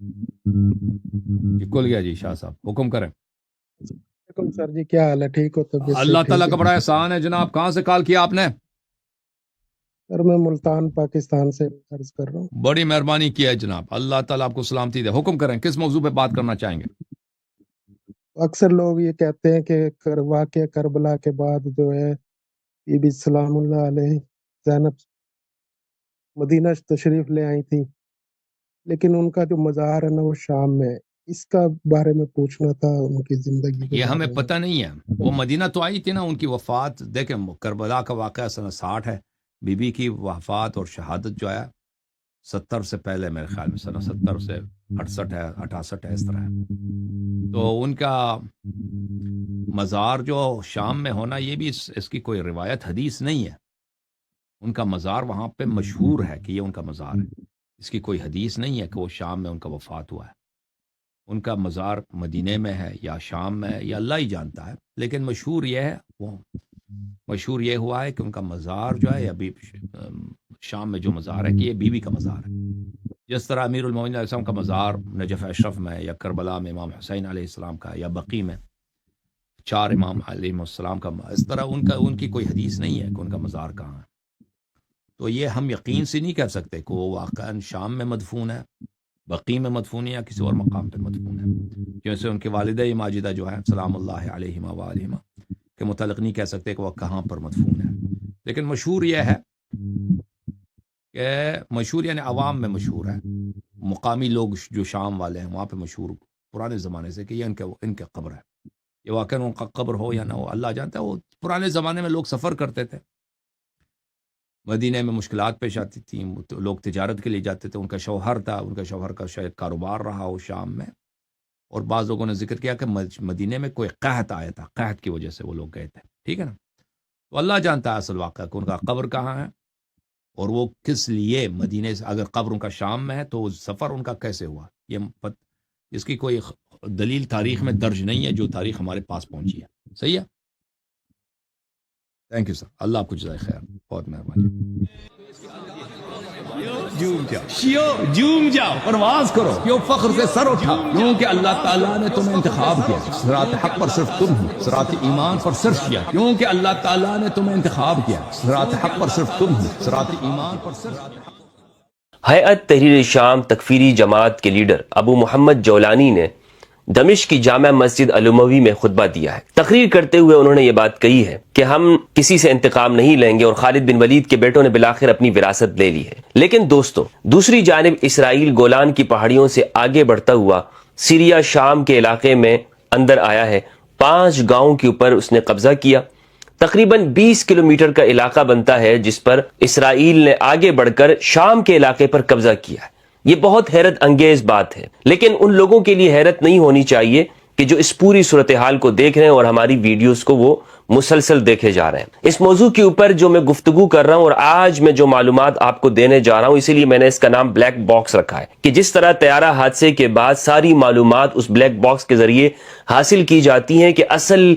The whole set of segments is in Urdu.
جی کھل گیا جی شاہ صاحب حکم کریں. وعلیکم سر جی، کیا حال ہے؟ ٹھیک ہو؟ طبیعت سے اللہ ٹھیک تعالیٰ ہے؟ کا بڑا احسان ہے جناب. کہاں سے کال کیا آپ نے؟ سر میں ملتان پاکستان سے عرض کر رہا ہوں. بڑی مہربانی کی ہے جناب. اللہ تعالیٰ آپ کو سلامتی دے. حکم کریں کس موضوع پہ بات کرنا چاہیں گے؟ اکثر لوگ یہ کہتے ہیں کہ واقعہ کربلا کے بعد جو ہے بی بی سلام اللہ علیہ زینب مدینہ تشریف لے آئی تھی، لیکن ان کا جو مزار ہے نا وہ شام میں ہے. اس کا بارے میں پوچھنا تھا، ان کی زندگی کے یہ ہمیں بارے میں. پتہ نہیں ہے. وہ مدینہ تو آئی تھی نا. ان کی وفات دیکھیں، کربلا کا واقعہ سنہ 60 ہے. بی بی کی وفات اور شہادت جو ہے 70 سے پہلے، میرے خیال میں سنہ 70 سے 68 ہے 68 ہے، اس طرح ہے. تو ان کا مزار جو شام میں ہونا، یہ بھی اس کی کوئی روایت حدیث نہیں ہے. ان کا مزار وہاں پہ مشہور ہے کہ یہ ان کا مزار ہے. اس کی کوئی حدیث نہیں ہے کہ وہ شام میں ان کا وفات ہوا ہے. ان کا مزار مدینے میں ہے یا شام میں ہے، یا اللہ ہی جانتا ہے. لیکن مشہور یہ ہے، وہ مشہور یہ ہوا ہے کہ ان کا مزار جو ہے ابھی شام میں جو مزار ہے کہ یہ بیوی کا مزار ہے. جس طرح امیر المومنین علیہ السلام کا مزار نجف اشرف میں، یا کربلا میں امام حسین علیہ السلام کا، یا بقی میں 4 امام علیہ السلام کا، اس طرح ان کی کوئی حدیث نہیں ہے کہ ان کا مزار کہاں ہے. تو یہ ہم یقین سے نہیں کہہ سکتے کہ وہ واقعاً شام میں مدفون ہے، بقی میں مدفون ہے، یا کسی اور مقام پہ مدفون ہے. جیسے ان کے والدہ ماجدہ جو ہیں سلام اللہ علیہما و علیہما کے متعلق نہیں کہہ سکتے کہ وہ کہاں پر مدفون ہے. لیکن مشہور یہ ہے کہ مشہور یعنی عوام میں مشہور ہے. مقامی لوگ جو شام والے ہیں وہاں پہ مشہور پرانے زمانے سے کہ یہ ان کے قبر ہے. یہ واقعاً ان کا قبر ہو یا نہ ہو اللہ جانتا ہے. وہ پرانے زمانے میں لوگ سفر کرتے تھے، مدینہ میں مشکلات پیش آتی تھیں، لوگ تجارت کے لیے جاتے تھے. ان کا شوہر تھا، ان کا شوہر کا شاید کاروبار رہا ہو شام میں. اور بعض لوگوں نے ذکر کیا کہ مدینہ میں کوئی قحط آیا تھا، قحط کی وجہ سے وہ لوگ گئے تھے. ٹھیک ہے نا. تو اللہ جانتا ہے اصل واقعہ کہ ان کا قبر کہاں ہے اور وہ کس لیے مدینے سے، اگر قبر ان کا شام میں ہے تو سفر ان کا کیسے ہوا. اس کی کوئی دلیل تاریخ میں درج نہیں ہے جو تاریخ ہمارے پاس پہنچی ہے. صحیح ہے. Thank you sir. اللہ آپ کو جزائے خیر. بہت مہربانی. جھوم جاؤ پرواز کرو، کیوں فخر سے سر اٹھا، کیونکہ اللہ تعالیٰ نے تمہیں انتخاب کیا. صراط حق پر صرف تم ہو، صراط ایمان پر صرف کیا، کیونکہ اللہ تعالیٰ نے تمہیں انتخاب کیا. صراط حق پر صرف تم ہو، صراط ایمان پر صرف. ہیئت تحریر شام تکفیری جماعت کے لیڈر ابو محمد جولانی نے دمشق کی جامع مسجد الاموی میں خطبہ دیا ہے. تقریر کرتے ہوئے انہوں نے یہ بات کہی ہے کہ ہم کسی سے انتقام نہیں لیں گے اور خالد بن ولید کے بیٹوں نے بالآخر اپنی وراثت لے لی ہے. لیکن دوستو، دوسری جانب اسرائیل گولان کی پہاڑیوں سے آگے بڑھتا ہوا سیریا شام کے علاقے میں اندر آیا ہے. 5 گاؤں کے اوپر اس نے قبضہ کیا. تقریباً 20 کلومیٹر کا علاقہ بنتا ہے جس پر اسرائیل نے آگے بڑھ کر شام کے علاقے پر قبضہ کیا ہے. یہ بہت حیرت انگیز بات ہے، لیکن ان لوگوں کے لیے حیرت نہیں ہونی چاہیے کہ جو اس پوری صورتحال کو دیکھ رہے ہیں اور ہماری ویڈیوز کو وہ مسلسل دیکھے جا رہے ہیں. اس موضوع کے اوپر جو میں گفتگو کر رہا ہوں اور آج میں جو معلومات آپ کو دینے جا رہا ہوں، اسی لیے میں نے اس کا نام بلیک باکس رکھا ہے کہ جس طرح طیارہ حادثے کے بعد ساری معلومات اس بلیک باکس کے ذریعے حاصل کی جاتی ہیں کہ اصل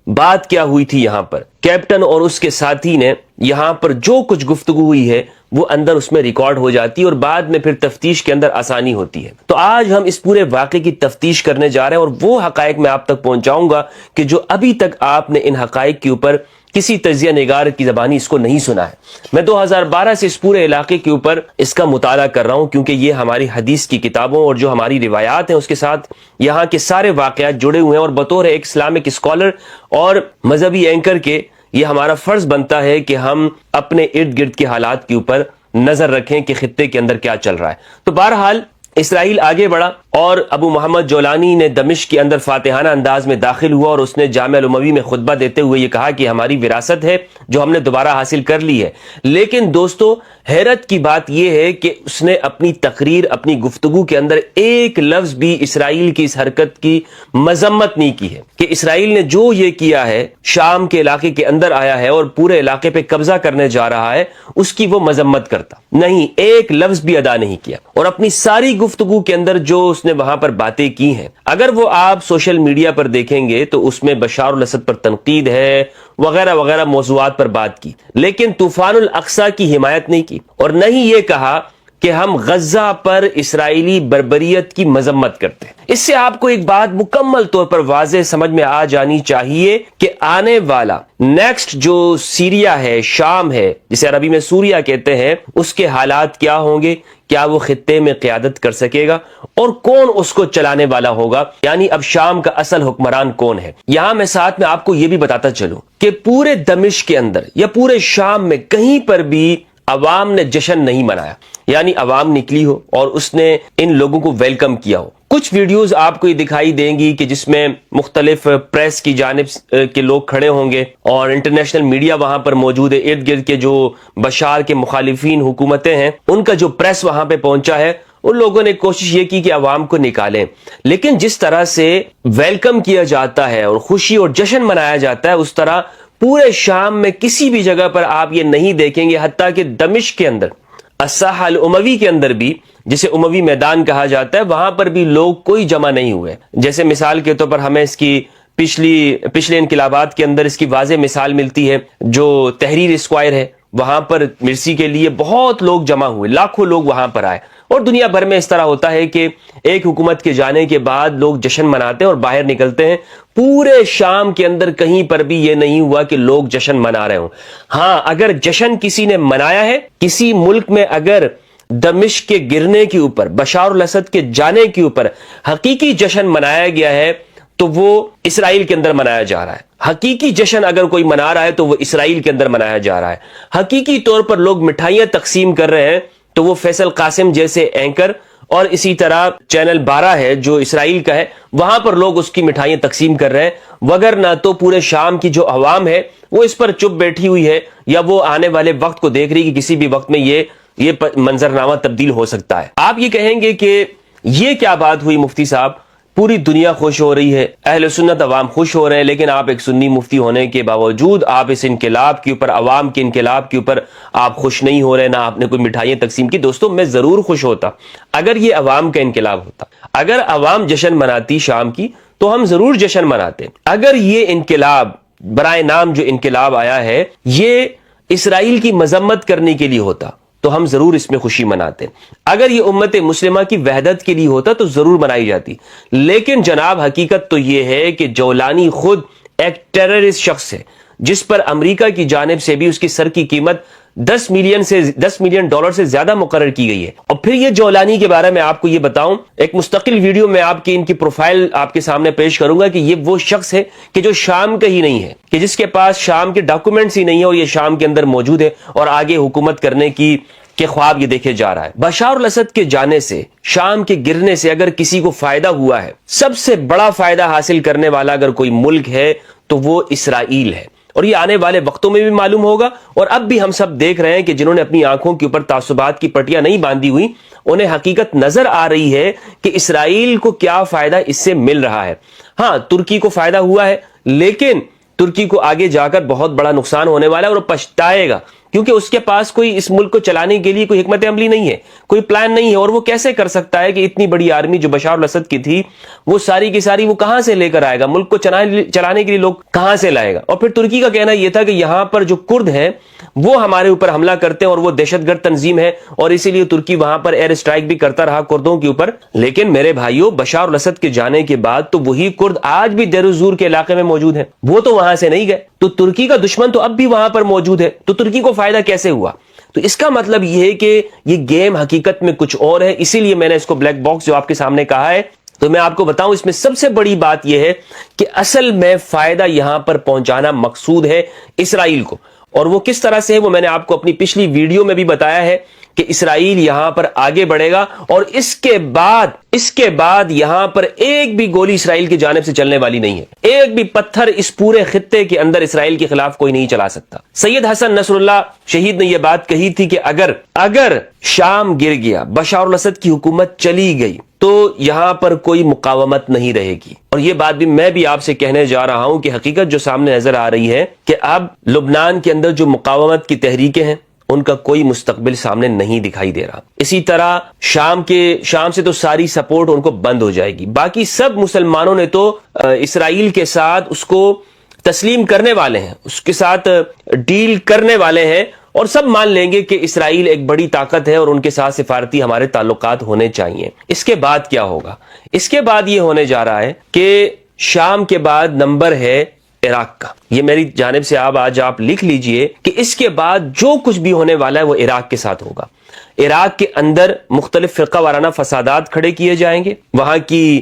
بات کیا ہوئی تھی. یہاں پر کیپٹن اور اس کے ساتھی نے یہاں پر جو کچھ گفتگو ہوئی ہے وہ اندر اس میں ریکارڈ ہو جاتی ہے اور بعد میں پھر تفتیش کے اندر آسانی ہوتی ہے. تو آج ہم اس پورے واقعے کی تفتیش کرنے جا رہے ہیں اور وہ حقائق میں آپ تک پہنچاؤں گا کہ جو ابھی تک آپ نے ان حقائق کے اوپر کسی تجزیہ نگار کی زبانی اس کو نہیں سنا ہے. میں 2012 سے اس پورے علاقے کے اوپر اس کا مطالعہ کر رہا ہوں کیونکہ یہ ہماری حدیث کی کتابوں اور جو ہماری روایات ہیں اس کے ساتھ یہاں کے سارے واقعات جڑے ہوئے ہیں. اور بطور ایک اسلامک اسکالر اور مذہبی اینکر کے یہ ہمارا فرض بنتا ہے کہ ہم اپنے ارد گرد کے حالات کے اوپر نظر رکھیں کہ خطے کے اندر کیا چل رہا ہے. تو بہرحال اسرائیل آگے بڑھا اور ابو محمد جولانی نے دمشق کے اندر فاتحانہ انداز میں داخل ہوا اور اس نے جامع الاموی میں خطبہ دیتے ہوئے یہ کہا کہ ہماری وراثت ہے جو ہم نے دوبارہ حاصل کر لی ہے. لیکن دوستو، حیرت کی بات یہ ہے کہ اس نے اپنی تقریر، اپنی گفتگو کے اندر ایک لفظ بھی اسرائیل کی اس حرکت کی مذمت نہیں کی ہے کہ اسرائیل نے جو یہ کیا ہے، شام کے علاقے کے اندر آیا ہے اور پورے علاقے پہ قبضہ کرنے جا رہا ہے، اس کی وہ مذمت کرتا نہیں، ایک لفظ بھی ادا نہیں کیا. اور اپنی ساری گفتگو کے اندر جو اس نے وہاں پر باتیں کی ہیں، اگر وہ آپ سوشل میڈیا پر دیکھیں گے تو اس میں بشار الاسد پر تنقید ہے، وغیرہ وغیرہ موضوعات پر بات کی، لیکن طوفان الاقصی کی حمایت نہیں کی اور نہ ہی یہ کہا کہ ہم غزہ پر اسرائیلی بربریت کی مذمت کرتے ہیں۔ اس سے آپ کو ایک بات مکمل طور پر واضح سمجھ میں آ جانی چاہیے کہ آنے والا نیکسٹ جو سیریا ہے، شام ہے، جسے عربی میں سوریا کہتے ہیں، اس کے حالات کیا ہوں گے، کیا وہ خطے میں قیادت کر سکے گا اور کون اس کو چلانے والا ہوگا، یعنی اب شام کا اصل حکمران کون ہے۔ یہاں میں ساتھ میں آپ کو یہ بھی بتاتا چلوں کہ پورے دمشق کے اندر یا پورے شام میں کہیں پر بھی عوام نے جشن نہیں منایا، یعنی عوام نکلی ہو اور اس نے ان لوگوں کو ویلکم کیا ہو۔ کچھ ویڈیوز آپ کو یہ دکھائی دیں گی کہ جس میں مختلف پریس کی جانب کے لوگ کھڑے ہوں گے اور انٹرنیشنل میڈیا وہاں پر موجود ہے، ارد گرد کے جو بشار کے مخالفین حکومتیں ہیں ان کا جو پریس وہاں پہ پہنچا ہے، ان لوگوں نے کوشش یہ کی کہ عوام کو نکالیں، لیکن جس طرح سے ویلکم کیا جاتا ہے اور خوشی اور جشن منایا جاتا ہے، اس طرح پورے شام میں کسی بھی جگہ پر آپ یہ نہیں دیکھیں گے، حتیٰ کہ دمشق کے اندر الساحہ الاموی کے اندر بھی، جسے اموی میدان کہا جاتا ہے، وہاں پر بھی لوگ کوئی جمع نہیں ہوئے۔ جیسے مثال کے طور پر ہمیں اس کی پچھلے انقلابات کے اندر اس کی واضح مثال ملتی ہے، جو تحریر اسکوائر ہے، وہاں پر مرسی کے لیے بہت لوگ جمع ہوئے، لاکھوں لوگ وہاں پر آئے۔ اور دنیا بھر میں اس طرح ہوتا ہے کہ ایک حکومت کے جانے کے بعد لوگ جشن مناتے ہیں اور باہر نکلتے ہیں۔ پورے شام کے اندر کہیں پر بھی یہ نہیں ہوا کہ لوگ جشن منا رہے ہوں۔ ہاں، اگر جشن کسی نے منایا ہے، کسی ملک میں اگر دمشق کے گرنے کے اوپر، بشار الاسد کے جانے کے اوپر حقیقی جشن منایا گیا ہے، تو وہ اسرائیل کے اندر منایا جا رہا ہے۔ حقیقی جشن اگر کوئی منا رہا ہے تو وہ اسرائیل کے اندر منایا جا رہا ہے۔ حقیقی طور پر لوگ مٹھائیاں تقسیم کر رہے ہیں تو وہ فیصل قاسم جیسے اینکر اور اسی طرح چینل 12 ہے جو اسرائیل کا ہے، وہاں پر لوگ اس کی مٹھائیاں تقسیم کر رہے ہیں، وگرنہ تو پورے شام کی جو عوام ہے وہ اس پر چپ بیٹھی ہوئی ہے، یا وہ آنے والے وقت کو دیکھ رہی کہ کسی بھی وقت میں یہ منظرنامہ تبدیل ہو سکتا ہے۔ آپ یہ کہیں گے کہ یہ کیا بات ہوئی مفتی صاحب، پوری دنیا خوش ہو رہی ہے، اہل سنت عوام خوش ہو رہے ہیں، لیکن آپ ایک سنی مفتی ہونے کے باوجود آپ اس انقلاب کے اوپر، عوام کے انقلاب کے اوپر آپ خوش نہیں ہو رہے، نہ آپ نے کوئی مٹھائیاں تقسیم کی۔ دوستو، میں ضرور خوش ہوتا اگر یہ عوام کا انقلاب ہوتا، اگر عوام جشن مناتی شام کی تو ہم ضرور جشن مناتے۔ اگر یہ انقلاب برائے نام جو انقلاب آیا ہے یہ اسرائیل کی مذمت کرنے کے لیے ہوتا تو ہم ضرور اس میں خوشی مناتے۔ اگر یہ امت مسلمہ کی وحدت کے لیے ہوتا تو ضرور منائی جاتی۔ لیکن جناب، حقیقت تو یہ ہے کہ جولانی خود ایک ٹیررسٹ شخص ہے، جس پر امریکہ کی جانب سے بھی اس کی سر کی قیمت 10 ملین ڈالر سے زیادہ مقرر کی گئی ہے۔ اور پھر یہ جولانی کے بارے میں آپ کو یہ بتاؤں، ایک مستقل ویڈیو میں آپ کی ان کی پروفائل آپ کے سامنے پیش کروں گا کہ یہ وہ شخص ہے کہ جو شام کا ہی نہیں ہے، کہ جس کے پاس شام کے ڈاکومنٹس ہی نہیں ہے اور یہ شام کے اندر موجود ہے اور آگے حکومت کرنے کی کہ خواب یہ دیکھے جا رہا ہے۔ بشار الاسد کے جانے سے، شام کے گرنے سے اگر کسی کو فائدہ ہوا ہے، سب سے بڑا فائدہ حاصل کرنے والا اگر کوئی ملک ہے تو وہ اسرائیل ہے، اور یہ آنے والے وقتوں میں بھی معلوم ہوگا۔ اور اب بھی ہم سب دیکھ رہے ہیں کہ جنہوں نے اپنی آنکھوں کے اوپر تعصبات کی پٹیاں نہیں باندھی ہوئی، انہیں حقیقت نظر آ رہی ہے کہ اسرائیل کو کیا فائدہ اس سے مل رہا ہے۔ ہاں، ترکی کو فائدہ ہوا ہے، لیکن ترکی کو آگے جا کر بہت بڑا نقصان ہونے والا ہے اور وہ پچھتائے گا، کیونکہ اس کے پاس کوئی اس ملک کو چلانے کے لیے کوئی حکمت عملی نہیں ہے، کوئی پلان نہیں ہے، اور وہ کیسے کر سکتا ہے کہ اتنی بڑی آرمی جو بشار الاسد کی تھی وہ ساری کی ساری وہ کہاں سے لے کر آئے گا، ملک کو چلانے کے لیے لوگ کہاں سے لائے گا۔ اور پھر ترکی کا کہنا یہ تھا کہ یہاں پر جو کرد ہیں وہ ہمارے اوپر حملہ کرتے ہیں اور وہ دہشت گرد تنظیم ہے، اور اسی لیے ترکی وہاں پر ایئر اسٹرائک بھی کرتا رہا کردوں کے اوپر۔ لیکن میرے بھائیوں، بشار الاسد کے جانے کے بعد تو وہی کرد آج بھی دیر الزور کے علاقے میں موجود ہیں، وہ تو وہاں سے نہیں گئے، تو ترکی کا دشمن تو اب بھی وہاں پر موجود ہے، تو ترکی کو فائدہ کیسے ہوا؟ تو اس کا مطلب یہ ہے کہ یہ گیم حقیقت میں کچھ اور ہے۔ اسی لیے میں نے اس کو بلیک باکس جو آپ کے سامنے کہا ہے، تو میں آپ کو بتاؤں اس میں سب سے بڑی بات یہ ہے کہ اصل میں فائدہ یہاں پر پہنچانا مقصود ہے اسرائیل کو، اور وہ کس طرح سے ہے وہ میں نے آپ کو اپنی پچھلی ویڈیو میں بھی بتایا ہے کہ اسرائیل یہاں پر آگے بڑھے گا، اور اس کے بعد یہاں پر ایک بھی گولی اسرائیل کی جانب سے چلنے والی نہیں ہے، ایک بھی پتھر اس پورے خطے کے اندر اسرائیل کے خلاف کوئی نہیں چلا سکتا۔ سید حسن نصر اللہ شہید نے یہ بات کہی تھی کہ اگر شام گر گیا، بشار الاسد کی حکومت چلی گئی، تو یہاں پر کوئی مقاومت نہیں رہے گی۔ اور یہ بات بھی میں بھی آپ سے کہنے جا رہا ہوں کہ حقیقت جو سامنے نظر آ رہی ہے کہ اب لبنان کے اندر جو مقاومت کی تحریکیں ہیں ان کا کوئی مستقبل سامنے نہیں دکھائی دے رہا۔ اسی طرح شام سے تو ساری سپورٹ ان کو بند ہو جائے گی۔ باقی سب مسلمانوں نے تو اسرائیل کے ساتھ اس کو تسلیم کرنے والے ہیں، اس کے ساتھ ڈیل کرنے والے ہیں، اور سب مان لیں گے کہ اسرائیل ایک بڑی طاقت ہے اور ان کے ساتھ سفارتی ہمارے تعلقات ہونے چاہیے. اس کے بعد کیا ہوگا؟ اس کے بعد یہ ہونے جا رہا ہے کہ شام کے بعد نمبر ہے عراق کا. یہ میری جانب سے آج آپ لکھ لیجئے کہ اس کے بعد جو کچھ بھی ہونے والا ہے وہ عراق کے ساتھ ہوگا. عراق کے اندر مختلف فرقہ وارانہ فسادات کھڑے کیے جائیں گے, وہاں کی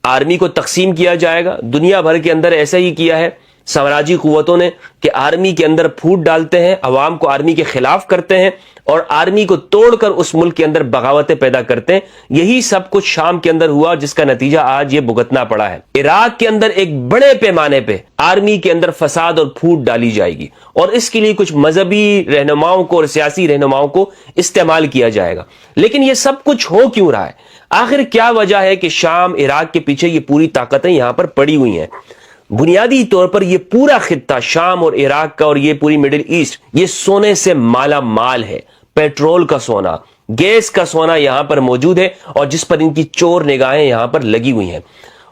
آرمی کو تقسیم کیا جائے گا. دنیا بھر کے اندر ایسا ہی کیا ہے سامراجی قوتوں نے کہ آرمی کے اندر پھوٹ ڈالتے ہیں, عوام کو آرمی کے خلاف کرتے ہیں اور آرمی کو توڑ کر اس ملک کے اندر بغاوتیں پیدا کرتے ہیں. یہی سب کچھ شام کے اندر ہوا جس کا نتیجہ آج یہ بھگتنا پڑا ہے. عراق کے اندر ایک بڑے پیمانے پہ آرمی کے اندر فساد اور پھوٹ ڈالی جائے گی اور اس کے لیے کچھ مذہبی رہنماؤں کو اور سیاسی رہنماؤں کو استعمال کیا جائے گا. لیکن یہ سب کچھ ہو کیوں رہا ہے؟ آخر کیا وجہ ہے کہ شام عراق کے پیچھے یہ پوری طاقتیں یہاں پر پڑی ہوئی ہیں؟ بنیادی طور پر یہ پورا خطہ شام اور عراق کا اور یہ پوری مڈل ایسٹ یہ سونے سے مالا مال ہے. پیٹرول کا سونا, گیس کا سونا یہاں پر موجود ہے اور جس پر ان کی چور نگاہیں یہاں پر لگی ہوئی ہیں.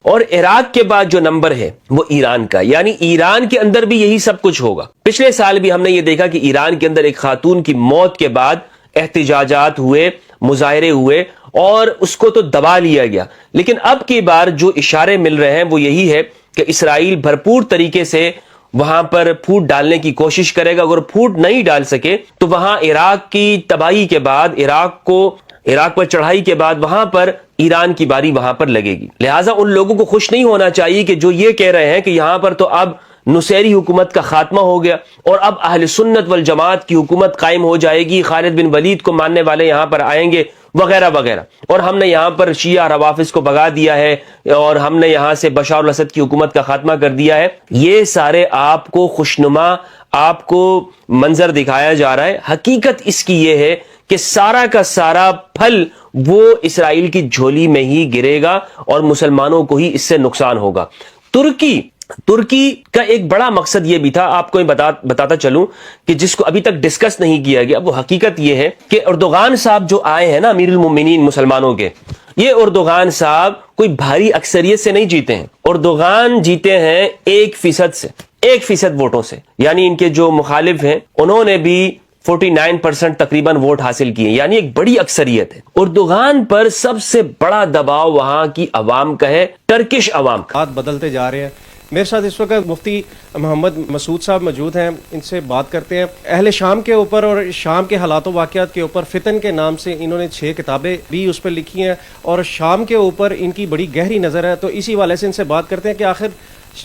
اور عراق کے بعد جو نمبر ہے وہ ایران کا, یعنی ایران کے اندر بھی یہی سب کچھ ہوگا. پچھلے سال بھی ہم نے یہ دیکھا کہ ایران کے اندر ایک خاتون کی موت کے بعد احتجاجات ہوئے, مظاہرے ہوئے اور اس کو تو دبا لیا گیا. لیکن اب کی بار جو اشارے مل رہے ہیں وہ یہی ہے کہ اسرائیل بھرپور طریقے سے وہاں پر پھوٹ ڈالنے کی کوشش کرے گا. اگر پھوٹ نہیں ڈال سکے تو وہاں عراق کی تباہی کے بعد عراق پر چڑھائی کے بعد وہاں پر ایران کی باری وہاں پر لگے گی. لہٰذا ان لوگوں کو خوش نہیں ہونا چاہیے کہ جو یہ کہہ رہے ہیں کہ یہاں پر تو اب نصیری حکومت کا خاتمہ ہو گیا اور اب اہل سنت والجماعت کی حکومت قائم ہو جائے گی, خالد بن ولید کو ماننے والے یہاں پر آئیں گے وغیرہ وغیرہ, اور ہم نے یہاں پر شیعہ روافظ کو بھگا دیا ہے اور ہم نے یہاں سے بشار الاسد کی حکومت کا خاتمہ کر دیا ہے. یہ سارے آپ کو خوشنما, آپ کو منظر دکھایا جا رہا ہے. حقیقت اس کی یہ ہے کہ سارا کا سارا پھل وہ اسرائیل کی جھولی میں ہی گرے گا اور مسلمانوں کو ہی اس سے نقصان ہوگا. ترکی کا ایک بڑا مقصد یہ بھی تھا, آپ کو بتاتا چلوں کہ جس کو ابھی تک ڈسکس نہیں کیا گیا. وہ حقیقت یہ ہے کہ اردوغان صاحب جو آئے ہیں نا امیر المومنین مسلمانوں کے, یہ اردوغان صاحب کوئی بھاری اکثریت سے نہیں جیتے ہیں. اردوغان جیتے ہیں 1% سے, 1% ووٹوں سے. یعنی ان کے جو مخالف ہیں انہوں نے بھی 49% تقریباً ووٹ حاصل کیے, یعنی ایک بڑی اکثریت ہے. اردوغان پر سب سے بڑا دباؤ وہاں کی عوام کا ہے, ٹرکش عوام کا. بات بدلتے جا رہے ہیں. میرے ساتھ اس وقت مفتی محمد مسعود صاحب موجود ہیں, ان سے بات کرتے ہیں. اہل شام کے اوپر اور شام کے حالات و واقعات کے اوپر فتن کے نام سے انہوں نے 6 کتابیں بھی اس پر لکھی ہیں اور شام کے اوپر ان کی بڑی گہری نظر ہے. تو اسی والے سے ان سے بات کرتے ہیں کہ آخر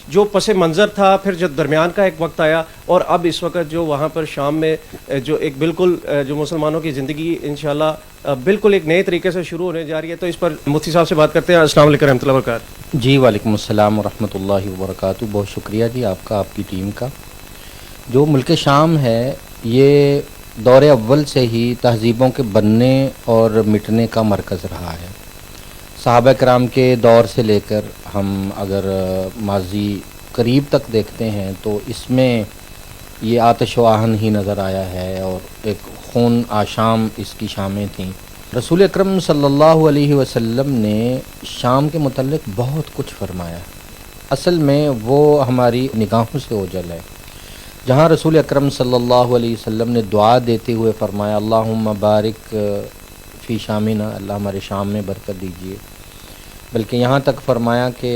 جو پس منظر تھا, پھر جو درمیان کا ایک وقت آیا اور اب اس وقت جو وہاں پر شام میں جو ایک بالکل جو مسلمانوں کی زندگی انشاءاللہ بالکل ایک نئے طریقے سے شروع ہونے جا رہی ہے. تو اس پر مفتی صاحب سے بات کرتے ہیں. السلام علیکم رحمۃ اللہ وبرکاتہ. جی وعلیکم السلام ورحمۃ اللہ وبرکاتہ. بہت شکریہ جی آپ کا, آپ کی ٹیم کا. جو ملک شام ہے یہ دور اول سے ہی تہذیبوں کے بننے اور مٹنے کا مرکز رہا ہے. صحابہ کرام کے دور سے لے کر ہم اگر ماضی قریب تک دیکھتے ہیں تو اس میں یہ آتش و آہن ہی نظر آیا ہے اور ایک خون آشام اس کی شامیں تھیں. رسول اکرم صلی اللہ علیہ وسلم نے شام کے متعلق بہت کچھ فرمایا. اصل میں وہ ہماری نگاہوں سے اوجھل ہے. جہاں رسول اکرم صلی اللہ علیہ وسلم نے دعا دیتے ہوئے فرمایا اللہم بارک فی شامنا, اللہ ہمارے شام میں برکت دیجیے, بلکہ یہاں تک فرمایا کہ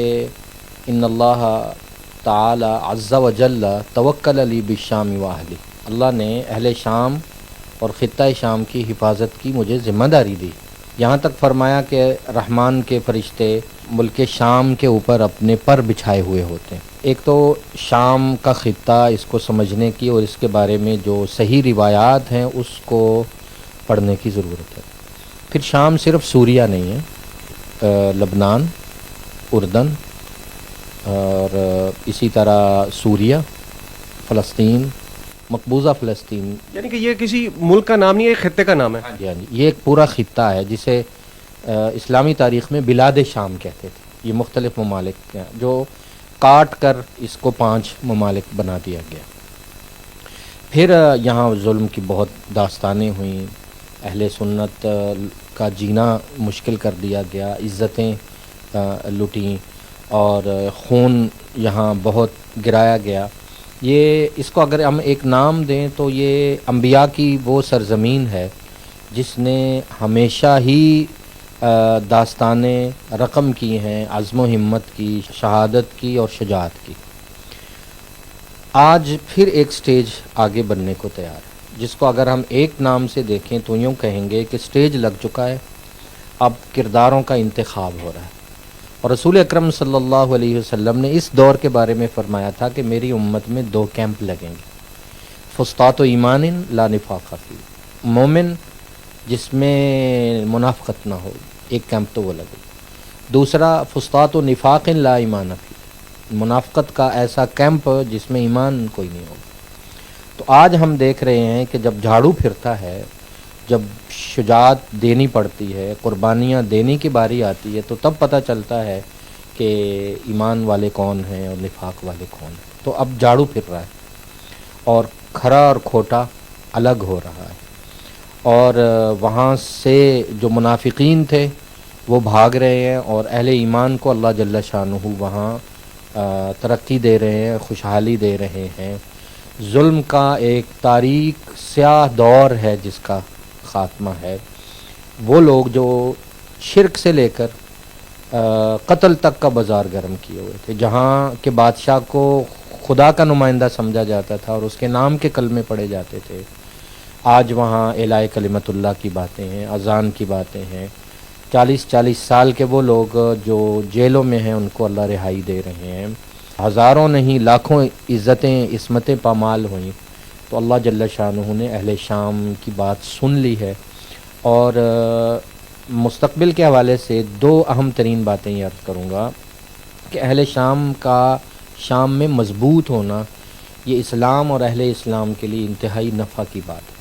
ان اللہ تعالی عز و جل توکل علی بالشام و اہلی, اللہ نے اہل شام اور خطہ شام کی حفاظت کی مجھے ذمہ داری دی. یہاں تک فرمایا کہ رحمان کے فرشتے ملک شام کے اوپر اپنے پر بچھائے ہوئے ہوتے ہیں. ایک تو شام کا خطہ, اس کو سمجھنے کی اور اس کے بارے میں جو صحیح روایات ہیں اس کو پڑھنے کی ضرورت ہے. پھر شام صرف سوریہ نہیں ہے, لبنان, اردن اور اسی طرح سوریہ, فلسطین, مقبوضہ فلسطین. یعنی کہ یہ کسی ملک کا نام نہیں ہے, ایک خطے کا نام ہے. یعنی یہ ایک پورا خطہ ہے جسے اسلامی تاریخ میں بلاد شام کہتے تھے. یہ مختلف ممالک ہیں جو کاٹ کر اس کو 5 ممالک بنا دیا گیا. پھر یہاں ظلم کی بہت داستانیں ہوئیں, اہل سنت کا جینا مشکل کر دیا گیا, عزتیں لٹیں اور خون یہاں بہت گرایا گیا. یہ اس کو اگر ہم ایک نام دیں تو یہ انبیاء کی وہ سرزمین ہے جس نے ہمیشہ ہی داستانیں رقم کی ہیں، عزم و ہمت کی، شہادت کی اور شجاعت کی۔ آج پھر ایک سٹیج آگے بڑھنے کو تیار ہے، جس کو اگر ہم ایک نام سے دیکھیں تو یوں کہیں گے کہ سٹیج لگ چکا ہے، اب کرداروں کا انتخاب ہو رہا ہے۔ اور رسول اکرم صلی اللہ علیہ وسلم نے اس دور کے بارے میں فرمایا تھا کہ میری امت میں 2 کیمپ لگیں گے، فسطاط و ایمان لا نفاق فی، مومن جس میں منافقت نہ ہو، ایک کیمپ تو وہ لگے، دوسرا فسطاط و نفاق لا ایمان فی، منافقت کا ایسا کیمپ جس میں ایمان کوئی نہیں ہوگا۔ تو آج ہم دیکھ رہے ہیں کہ جب جھاڑو پھرتا ہے، جب شجاعت دینی پڑتی ہے، قربانیاں دینے کی باری آتی ہے، تو تب پتہ چلتا ہے کہ ایمان والے کون ہیں اور نفاق والے کون ہیں۔ تو اب جھاڑو پھر رہا ہے اور کھرا اور کھوٹا الگ ہو رہا ہے، اور وہاں سے جو منافقین تھے وہ بھاگ رہے ہیں، اور اہل ایمان کو اللہ جل شانہ وہاں ترقی دے رہے ہیں، خوشحالی دے رہے ہیں۔ ظلم کا ایک تاریک سیاہ دور ہے جس کا خاتمہ ہے۔ وہ لوگ جو شرک سے لے کر قتل تک کا بازار گرم کیے ہوئے تھے، جہاں کے بادشاہ کو خدا کا نمائندہ سمجھا جاتا تھا اور اس کے نام کے کلمے پڑھے جاتے تھے، آج وہاں اعلاء کلمت اللہ کی باتیں ہیں، اذان کی باتیں ہیں۔ 40 سال کے وہ لوگ جو جیلوں میں ہیں ان کو اللہ رہائی دے رہے ہیں، ہزاروں نہیں لاکھوں عزتیں عصمتیں پامال ہوئیں۔ تو اللہ جل شانہ نے اہل شام کی بات سن لی ہے، اور مستقبل کے حوالے سے 2 اہم ترین باتیں یہ عرض کروں گا کہ اہل شام کا شام میں مضبوط ہونا یہ اسلام اور اہل اسلام کے لیے انتہائی نفع کی بات ہے۔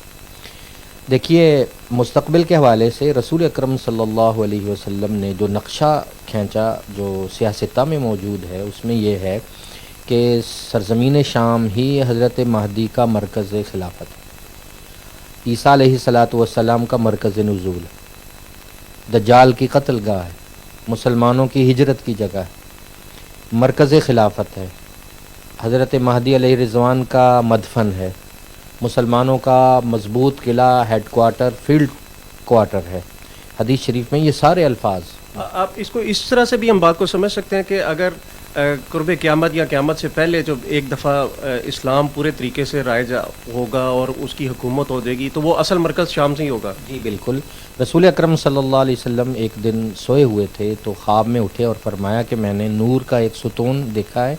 دیکھیے، مستقبل کے حوالے سے رسول اکرم صلی اللہ علیہ وسلم نے جو نقشہ کھینچا جو سیاستہ میں موجود ہے، اس میں یہ ہے کہ سرزمین شام ہی حضرت مہدی کا مرکز خلافت ہے، عیسیٰ علیہ السلام کا مرکز نزول ہے، دجال کی قتل گاہ ہے، مسلمانوں کی ہجرت کی جگہ ہے، مرکز خلافت ہے، حضرت مہدی علیہ رضوان کا مدفن ہے، مسلمانوں کا مضبوط قلعہ، ہیڈ کوارٹر، فیلڈ کوارٹر ہے۔ حدیث شریف میں یہ سارے الفاظ۔ آپ اس کو اس طرح سے بھی ہم بات کو سمجھ سکتے ہیں کہ اگر قرب قیامت یا قیامت سے پہلے جب ایک دفعہ اسلام پورے طریقے سے رائج ہوگا اور اس کی حکومت ہو جائے گی تو وہ اصل مرکز شام سے ہی ہوگا۔ جی بالکل، رسول اکرم صلی اللہ علیہ وسلم ایک دن سوئے ہوئے تھے تو خواب میں اٹھے اور فرمایا کہ میں نے نور کا ایک ستون دیکھا ہے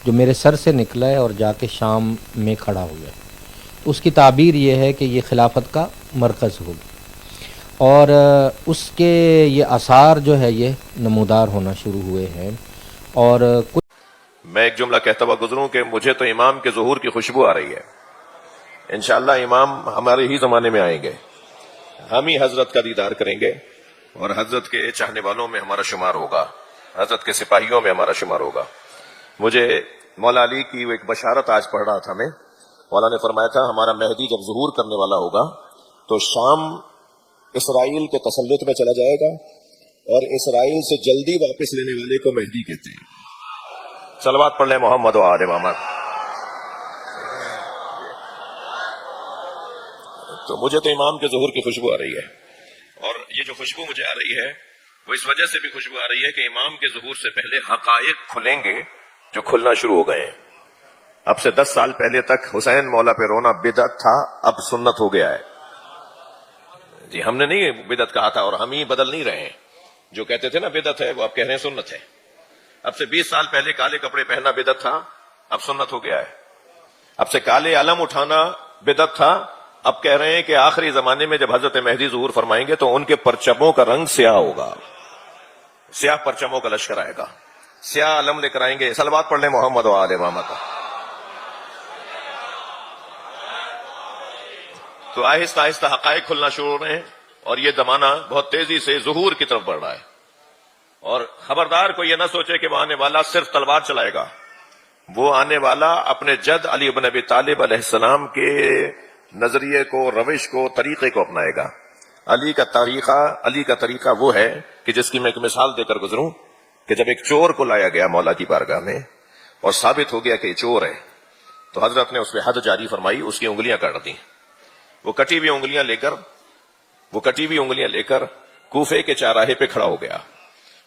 جو میرے سر سے نکلا ہے اور جا کے شام میں کھڑا ہوا ہے۔ اس کی تعبیر یہ ہے کہ یہ خلافت کا مرکز ہوگا، اور اس کے یہ آثار جو ہے یہ نمودار ہونا شروع ہوئے ہیں۔ اور کچھ میں ایک جملہ کہتا ہوا گزروں کہ مجھے تو امام کے ظہور کی خوشبو آ رہی ہے، انشاءاللہ امام ہمارے ہی زمانے میں آئیں گے، ہم ہی حضرت کا دیدار کریں گے، اور حضرت کے چاہنے والوں میں ہمارا شمار ہوگا، حضرت کے سپاہیوں میں ہمارا شمار ہوگا۔ مجھے مولا علی کی وہ ایک بشارت آج پڑھ رہا تھا میں، مولا نے فرمایا تھا ہمارا مہدی جب ظہور کرنے والا ہوگا تو شام اسرائیل کے تسلط میں چلا جائے گا، اور اسرائیل سے جلدی واپس لینے والے کو مہدی کہتے ہیں۔ صلوات پڑھ لیں محمد و آل محمد۔ تو مجھے تو امام کے ظہور کی خوشبو آ رہی ہے، اور یہ جو خوشبو مجھے آ رہی ہے وہ اس وجہ سے بھی خوشبو آ رہی ہے کہ امام کے ظہور سے پہلے حقائق کھلیں گے جو کھلنا شروع ہو گئے ہیں۔ اب سے 10 سال پہلے تک حسین مولا پہ رونا بدعت تھا، اب سنت ہو گیا ہے۔ جی ہم نے نہیں بدعت کہا تھا، اور ہم ہی بدل نہیں رہے ہیں، جو کہتے تھے نا بدعت ہے وہ اب کہہ رہے ہیں سنت ہے۔ اب سے 20 سال پہلے کالے کپڑے پہننا بدعت تھا، اب سنت ہو گیا ہے۔ اب سے کالے علم اٹھانا بدعت تھا، اب کہہ رہے ہیں کہ آخری زمانے میں جب حضرت مہدی ظہور فرمائیں گے تو ان کے پرچموں کا رنگ سیاہ ہوگا، سیاہ پرچموں کا لشکر آئے گا، سیاہ علم لے کر آئیں گے۔ صلوات پڑھ لیں محمد و آل محمد۔ تو آہستہ آہستہ حقائق کھلنا شروع ہو رہے ہیں، اور یہ زمانہ بہت تیزی سے ظہور کی طرف بڑھ رہا ہے۔ اور خبردار کوئی یہ نہ سوچے کہ وہ آنے والا صرف تلوار چلائے گا، وہ آنے والا اپنے جد علی بن ابی طالب علیہ السلام کے نظریے کو، روش کو، طریقے کو اپنائے گا۔ علی کا طریقہ وہ ہے کہ جس کی میں ایک مثال دے کر گزروں کہ جب ایک چور کو لایا گیا مولا کی بارگاہ میں اور ثابت ہو گیا کہ یہ چور ہے، تو حضرت نے اس پہ حد جاری فرمائی, اس کی انگلیاں کاٹ دی. وہ کٹی ہوئی انگلیاں لے کر کوفے کے چوراہے پہ کھڑا ہو گیا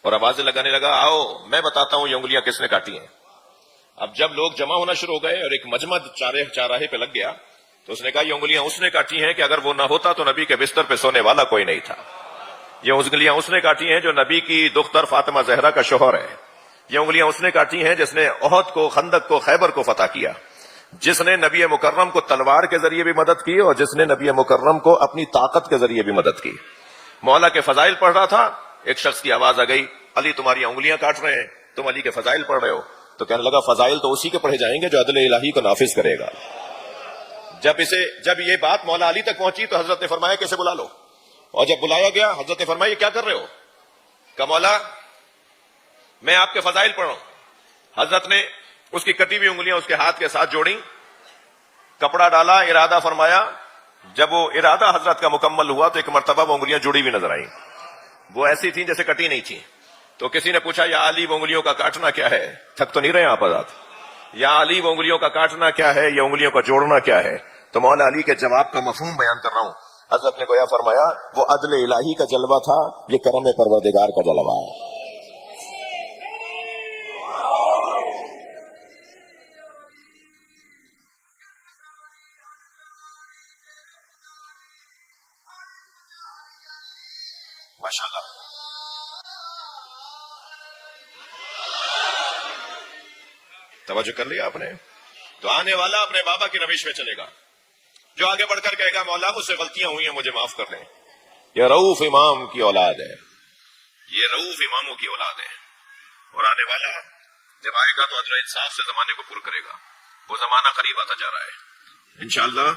اور آوازیں لگانے لگا, آؤ میں بتاتا ہوں یہ انگلیاں کس نے کاٹی ہیں. اب جب لوگ جمع ہونا شروع ہو گئے اور ایک مجمع چوراہے پہ لگ گیا تو اس نے کہا یہ انگلیاں اس نے کاٹی ہیں کہ اگر وہ نہ ہوتا تو نبی کے بستر پہ سونے والا کوئی نہیں تھا. یہ انگلیاں اس نے کاٹی ہیں جو نبی کی دختر فاطمہ زہرا کا شوہر ہے. یہ انگلیاں اس نے کاٹی ہیں جس نے احد کو, خندق کو, خیبر کو فتح کیا, جس نے نبی مکرم کو تلوار کے ذریعے بھی مدد کی اور جس نے نبی مکرم کو اپنی طاقت کے ذریعے بھی مدد کی. مولا کے فضائل پڑھ رہا تھا, ایک شخص کی آواز آ گئی, علی تمہاری انگلیاں کاٹ رہے ہیں, تم علی کے فضائل پڑھ رہے ہو. تو کہنے لگا فضائل تو اسی کے پڑھے جائیں گے جو عدل الہی کو نافذ کرے گا. جب یہ بات مولا علی تک پہنچی تو حضرت نے فرمایا کہ اسے بلا لو, اور جب بلایا گیا حضرت نے فرمایا یہ کیا کر رہے ہو؟ کہ مولا میں آپ کے فضائل پڑھ رہا ہوں. حضرت نے اس کی کٹی ہوئی انگلیاں اس کے ہاتھ کے ساتھ جوڑی, کپڑا ڈالا, ارادہ فرمایا. جب وہ ارادہ حضرت کا مکمل ہوا تو ایک مرتبہ وہ انگلیاں جڑی ہوئی نظر آئیں, وہ ایسی تھیں جیسے کٹی نہیں تھیں. تو کسی نے پوچھا یا علی وہ انگلیوں کا کاٹنا کیا ہے؟ تھک تو نہیں رہے آپ حضرات؟ یا علی وہ انگلیوں کا کاٹنا کیا ہے, یا انگلیوں کا جوڑنا کیا ہے؟ تو مولا علی کے جواب کا مفہوم بیان کر رہا ہوں. حضرت نے گویا فرمایا وہ عدل الہی کا جلوہ تھا, یہ کرم پروردگار کا جلوہ ہے. ماشاءاللہ. توجہ کر لیا آپ نے؟ تو آنے والا اپنے بابا کی روش میں چلے گا, جو آگے بڑھ کر کہے گا مولا مجھ سے غلطیاں ہوئی ہیں, مجھے معاف کر دیں. یہ رؤوف امام کی اولاد ہے, یہ رؤوف اماموں کی اولاد ہے. اور آنے والا جب آئے گا تو عدل انصاف سے زمانے کو پر کرے گا. وہ زمانہ قریب آتا جا رہا ہے انشاءاللہ.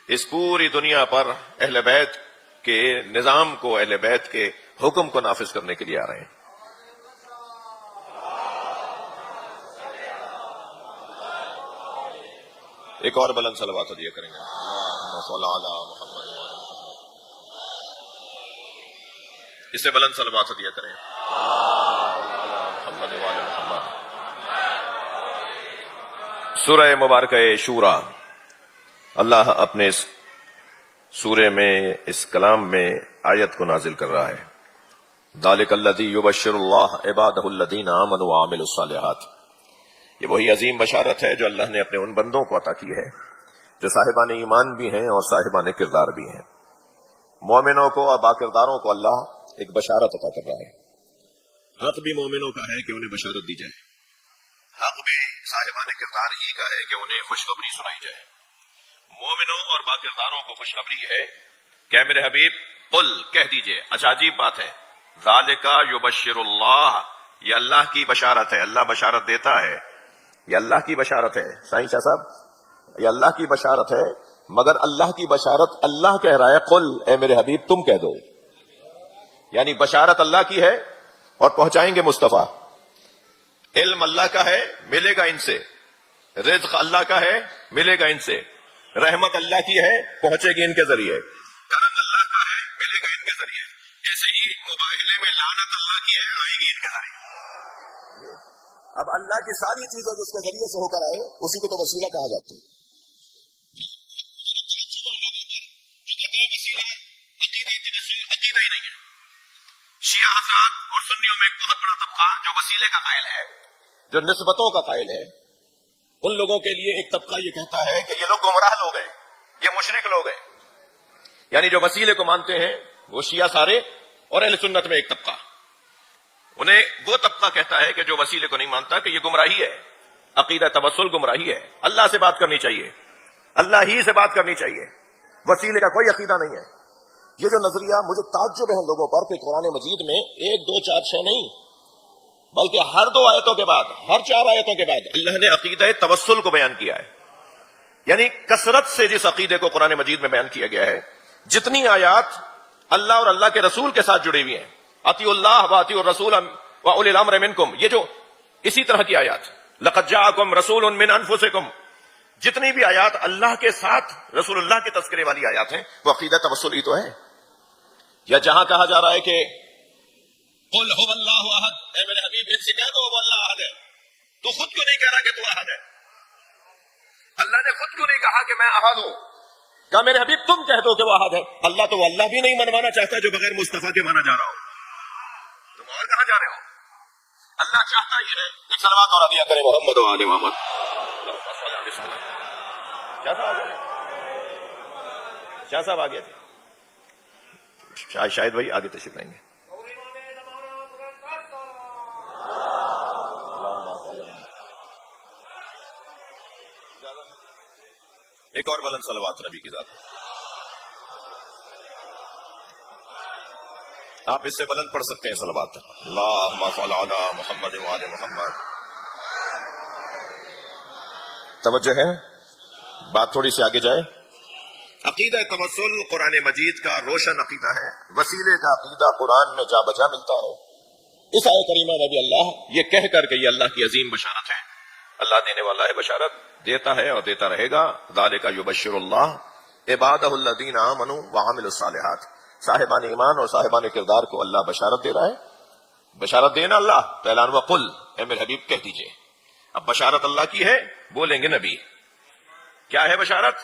اس پوری دنیا پر اہل بیت کے نظام کو, اہل بیت کے حکم کو نافذ کرنے کے لیے آ رہے ہیں. ایک اور بلند صلوات دیا کریں گے. اس سے بلند صلوات دیا کریں. سورہ مبارکہ شورا, اللہ اپنے اس سورے میں, اس کلام میں آیت کو نازل کر رہا ہے. ذالک الذی یبشر اللہ عبادہ الذین آمنوا وعملوا الصالحات. یہ وہی عظیم بشارت ہے جو اللہ نے اپنے ان بندوں کو عطا کی ہے جو صاحبان ایمان بھی ہیں اور صاحبان کردار بھی ہیں. مومنوں کو اور باکرداروں کو اللہ ایک بشارت عطا کر رہا ہے. حق بھی مومنوں کا ہے کہ انہیں بشارت دی جائے, حق بھی صاحبان کردار ہی کا ہے کہ انہیں خوشخبری سنائی جائے. مومنوں اور باکرداروں کو خوشخبری ہے کہ میرے حبیب قل, کہہ دیجئے. اچھا عجیب بات ہے, ذالک یبشر اللہ, یہ اللہ کی بشارت ہے, اللہ بشارت دیتا ہے, یہ اللہ کی بشارت ہے. سائیں شاہ صاحب, یہ اللہ کی بشارت ہے, مگر اللہ کی بشارت اللہ کہہ رہا ہے قل, اے میرے حبیب تم کہہ دو. یعنی بشارت اللہ کی ہے اور پہنچائیں گے مصطفیٰ. علم اللہ کا ہے, ملے گا ان سے. رزق اللہ کا ہے, ملے گا ان سے. رحمت اللہ کی ہے, پہنچے گی ان کے ذریعے. کرم اللہ کا ہے, ملے گا ان کے ذریعے. جیسے ہی مباہلے میں لعنت اللہ کی ہے, آئے گی ان کے ذریعے. اب اللہ کی ساری چیزیں جس کے ذریعے سے ہو کر آئے اسی کو تو وسیلہ کہا جاتا ہے. عقیدہ ہی نہیں ہے. شیعہ حضرات اور سنیوں میں ایک بہت بڑا طبقہ جو وسیلے کا قائل ہے, جو نسبتوں کا قائل ہے, ان لوگوں کے لیے ایک طبقہ یہ کہتا ہے کہ یہ لوگ گمراہ لوگ ہیں, یہ مشرک لوگ ہیں. یعنی جو وسیلے کو مانتے ہیں وہ شیعہ سارے, اور اہل سنت میں ایک طبقہ, انہیں وہ طبقہ کہتا ہے کہ جو وسیلے کو نہیں مانتا کہ یہ گمراہی ہے. عقیدہ توسل گمراہی ہے. اللہ سے بات کرنی چاہیے, اللہ ہی سے بات کرنی چاہیے, وسیلے کا کوئی عقیدہ نہیں ہے. یہ جو نظریہ, مجھے تعجب ہے ان لوگوں پر کہ قرآن مجید میں 1 2 4 6 نہیں بلکہ ہر 2 آیتوں کے بعد, ہر 4 آیتوں کے بعد اللہ نے عقیدہ توسل کو بیان کیا ہے. یعنی کثرت سے جس عقیدے کو قرآن مجید میں بیان کیا گیا ہے, جتنی آیات اللہ اور اللہ کے رسول کے ساتھ جڑی ہوئی ہیں, اطیعوا اللہ واطیعوا الرسول واولی الامر منکم, یہ جو اسی طرح کی آیات, لقد جاءکم رسول من انفسکم, جتنی بھی آیات اللہ کے ساتھ رسول اللہ کے تذکرے والی آیات ہیں وہ عقیدہ توسل ہی تو ہے. یا جہاں کہا جا رہا ہے کہ قل هو اللہ احد, اے میرے حبیب ان سے کہہ دو وہ اللہ احد ہے, تو خود کو نہیں کہہ رہا کہ تو احد ہے. اللہ نے خود کیوں نہیں کہا کہ میں احد ہوں؟ کہا میرے حبیب تم کہہ دو کہ وہ احد ہے. اللہ تو وہ اللہ بھی نہیں منوانا چاہتا جو بغیر مصطفیٰ کے مانا جا رہا ہو. تم اور کہاں جا رہے ہو؟ اللہ چاہتا یہ ہے. ایک صلوات اور عطیہ کرے محمد و آل محمد. کیا صاحب آگے؟ کیا صاحب آگے تھے؟ شاہد بھائی آگے تشریف لائیں گے. ایک اور بلند صلوات نبی کی ذات. آپ اس سے بلند پڑھ سکتے ہیں صلوات. اللہم صل علی محمد و آل محمد. توجہ ہے، بات تھوڑی سی آگے جائے. عقیدہ توسل قرآن مجید کا روشن عقیدہ ہے. وسیلے کا عقیدہ قرآن میں جا بجا ملتا ہے. اس آیت کریمہ میں بھی اللہ یہ کہہ کر کہ یہ اللہ کی عظیم بشارت ہے. اللہ دینے والا ہے بشارت، دیتا ہے اور دیتا رہے گا. ذالک یبشر اللہ عبادہ الذین آمنوا وعملوا الصالحات. صاحبان ایمان اور صاحبان کردار کو اللہ بشارت دے رہا ہے. بشارت دینا اللہ تو اعلان وقل، اے میرے حبیب کہہ دیجئے. اب بشارت اللہ کی ہے، بولیں گے نبی. کیا ہے بشارت؟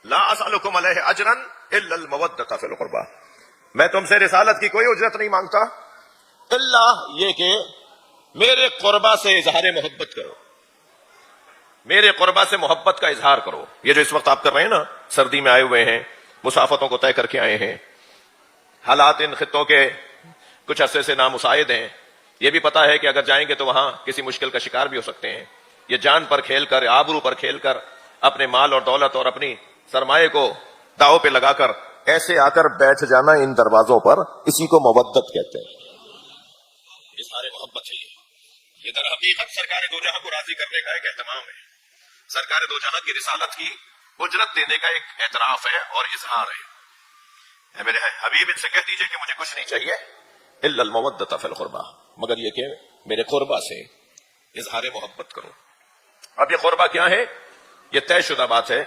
لا اسألکم علیہ اجرا الا المودۃ فی القربى. میں تم سے رسالت کی کوئی اجرت نہیں مانگتا الا یہ کہ میرے قربہ سے اظہار محبت کرو، میرے قربہ سے محبت کا اظہار کرو. یہ جو اس وقت آپ کر رہے ہیں نا، سردی میں آئے ہوئے ہیں، مسافتوں کو طے کر کے آئے ہیں، حالات ان خطوں کے کچھ عرصے سے نامساعد ہیں. یہ بھی پتا ہے کہ اگر جائیں گے تو وہاں کسی مشکل کا شکار بھی ہو سکتے ہیں. یہ جان پر کھیل کر، آبرو پر کھیل کر، اپنے مال اور دولت اور اپنی سرمایہ کو داؤ پہ لگا کر ایسے آ کر بیٹھ جانا ان دروازوں پر، اسی کو مودت کہتے ہیں. اظہار محبت ہے. یہ در حقیقت سرکار دو جہاں کو راضی کرنے کا ایک اہتمام ہے. سرکار دو جہاں کی رسالت کی اجرت دینے کا ایک اعتراف ہے اور اظہار ہے. اے میرے حبیب ان سے کہہ دیجئے کہ مجھے کچھ نہیں چاہیے الا المودۃ فی القربى، مگر یہ کہ میرے قربہ سے اظہار محبت کرو. اب یہ قربہ کیا ہے؟ یہ طے شدہ بات ہے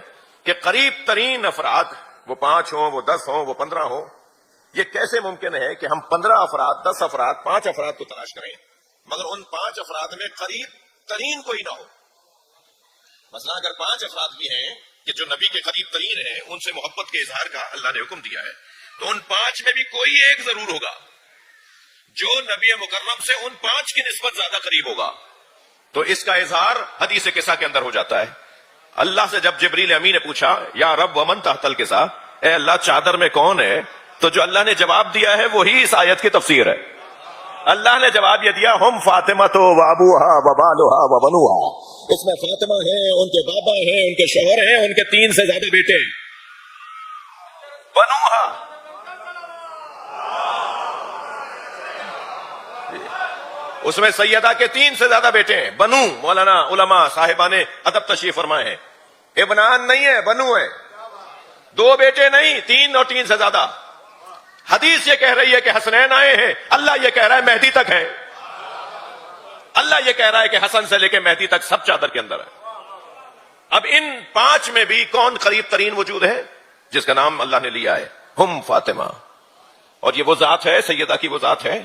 کہ قریب ترین افراد، وہ 5 ہوں، وہ 10 ہوں، وہ 15 ہوں. یہ کیسے ممکن ہے کہ ہم 15 افراد، 10 افراد، 5 افراد کو تلاش کریں مگر ان 5 افراد میں قریب ترین کوئی نہ ہو؟ مثلا اگر 5 افراد بھی ہیں کہ جو نبی کے قریب ترین ہیں، ان سے محبت کے اظہار کا اللہ نے حکم دیا ہے، تو ان 5 میں بھی کوئی ایک ضرور ہوگا جو نبی مکرم سے ان 5 کی نسبت زیادہ قریب ہوگا. تو اس کا اظہار حدیث قصہ کے اندر ہو جاتا ہے. اللہ سے جب جبریل امی نے پوچھا یا رب ومن تحت القصہ، اے اللہ چادر میں کون ہے، تو جو اللہ نے جواب دیا ہے وہی اس آیت کی تفسیر ہے. اللہ نے جواب یہ دیا ہم فاطمۃ و ابوہا و بالھا و بنوہا. اس میں فاطمہ ہیں، ان کے بابا ہیں، ان کے شوہر ہیں، ان کے 3 سے زیادہ بیٹے ہیں. بنوہا، اس میں سیدہ کے 3 سے زیادہ بیٹے ہیں. بنو، مولانا علماء صاحبان ادب تشریف فرمائے ہیں، ابنان نہیں ہے، بنو ہے. 2 بیٹے نہیں، 3 اور 3 سے زیادہ. حدیث یہ کہہ رہی ہے کہ حسنین آئے ہیں، اللہ یہ کہہ رہا ہے مہدی تک ہے. اللہ یہ کہہ رہا ہے کہ حسن سے لے کے مہدی تک سب چادر کے اندر ہے. اب ان 5 میں بھی کون قریب ترین وجود ہے؟ جس کا نام اللہ نے لیا ہے ہم فاطمہ. اور یہ وہ ذات ہے، سیدہ کی وہ ذات ہے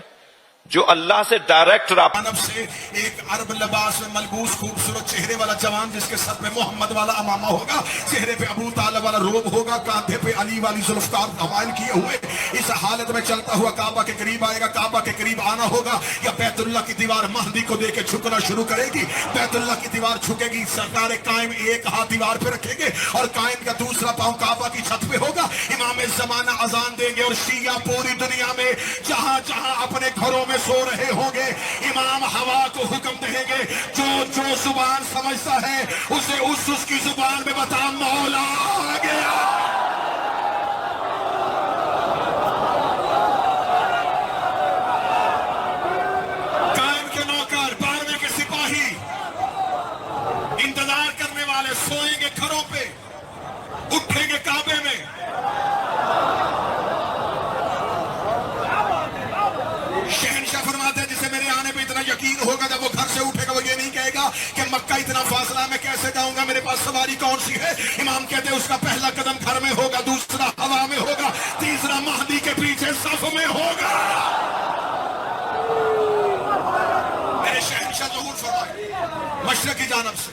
جو اللہ سے ڈائریکٹ جانب سے ایک عرب لباس میں ملبوس خوبصورت چہرے والا جوان، جس کے سر پہ محمد والا امامہ ہوگا، چہرے پہ ابو طالب والا روب ہوگا، کاندھے پہ علی والی ذوالفقار حوائل کیے ہوئے اس حالت میں چلتا ہوا کعبہ کے قریب آئے گا. کعبہ کے قریب آنا ہوگا یا بیت اللہ کی دیوار مہدی کو دے کے جھکنا شروع کرے گی. بیت اللہ کی دیوار جھکے گی، سرکار قائم ایک ہاتھ دیوار پہ رکھیں گے اور قائم کا دوسرا پاؤں کعبہ کی چھت پہ ہوگا. امام زمانہ اذان دیں گے اور شیعہ پوری دنیا میں جہاں جہاں اپنے گھروں میں سو رہے ہوں گے امام ہوا کو حکم دیں گے جو جو زبان سمجھتا ہے اسے اس کی زبان میں بتا مولا آ گیا. قائم کے نوکر، 12ویں کے سپاہی، انتظار کرنے والے سوئیں گے گھروں پہ، اٹھیں گے کعبے میں. شہنشاہ فرماتے ہیں جسے میرے آنے پہ اتنا یقین ہوگا جب وہ گھر سے اٹھے گا وہ یہ نہیں کہے گا کہ مکہ اتنا فاصلہ میں کیسے جاؤں گا، میرے پاس سواری کون سی ہے. امام کہتے ہیں اس کا پہلا قدم گھر میں ہوگا، دوسرا ہوا میں ہوگا، تیسرا مہدی کے پیچھے صف میں ہوگا. میرے شہنشاہ ظہور فرمائے مشرق کی جانب سے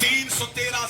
313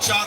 4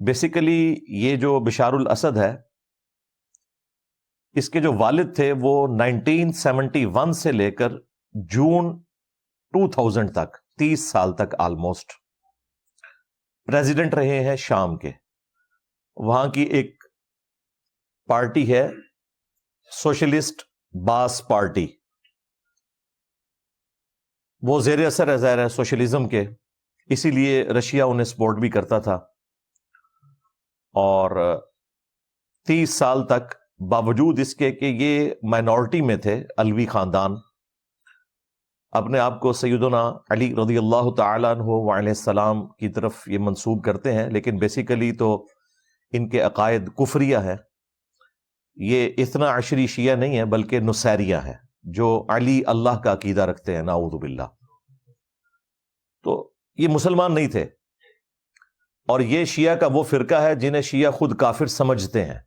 بیسیکلی یہ جو بشار الاسد ہے، اس کے جو والد تھے وہ 1971 سے لے کر جون 2000 تک 30 سال تک آلموسٹ پریزیڈنٹ رہے ہیں شام کے. وہاں کی ایک پارٹی ہے سوشلسٹ باس پارٹی، وہ زیر اثر ہے ظاہر ہے سوشلزم کے، اسی لیے رشیا انہیں سپورٹ بھی کرتا تھا. اور 30 سال تک باوجود اس کے کہ یہ مائنورٹی میں تھے، علوی خاندان اپنے آپ کو سیدنا علی رضی اللہ تعالیٰ عنہ وعلیہ السلام کی طرف یہ منسوب کرتے ہیں، لیکن بیسیکلی تو ان کے عقائد کفریہ ہیں. یہ اثنا عشری شیعہ نہیں ہے بلکہ نصیریہ ہے، جو علی اللہ کا عقیدہ رکھتے ہیں، نعوذ باللہ. تو یہ مسلمان نہیں تھے، اور یہ شیعہ کا وہ فرقہ ہے جنہیں شیعہ خود کافر سمجھتے ہیں.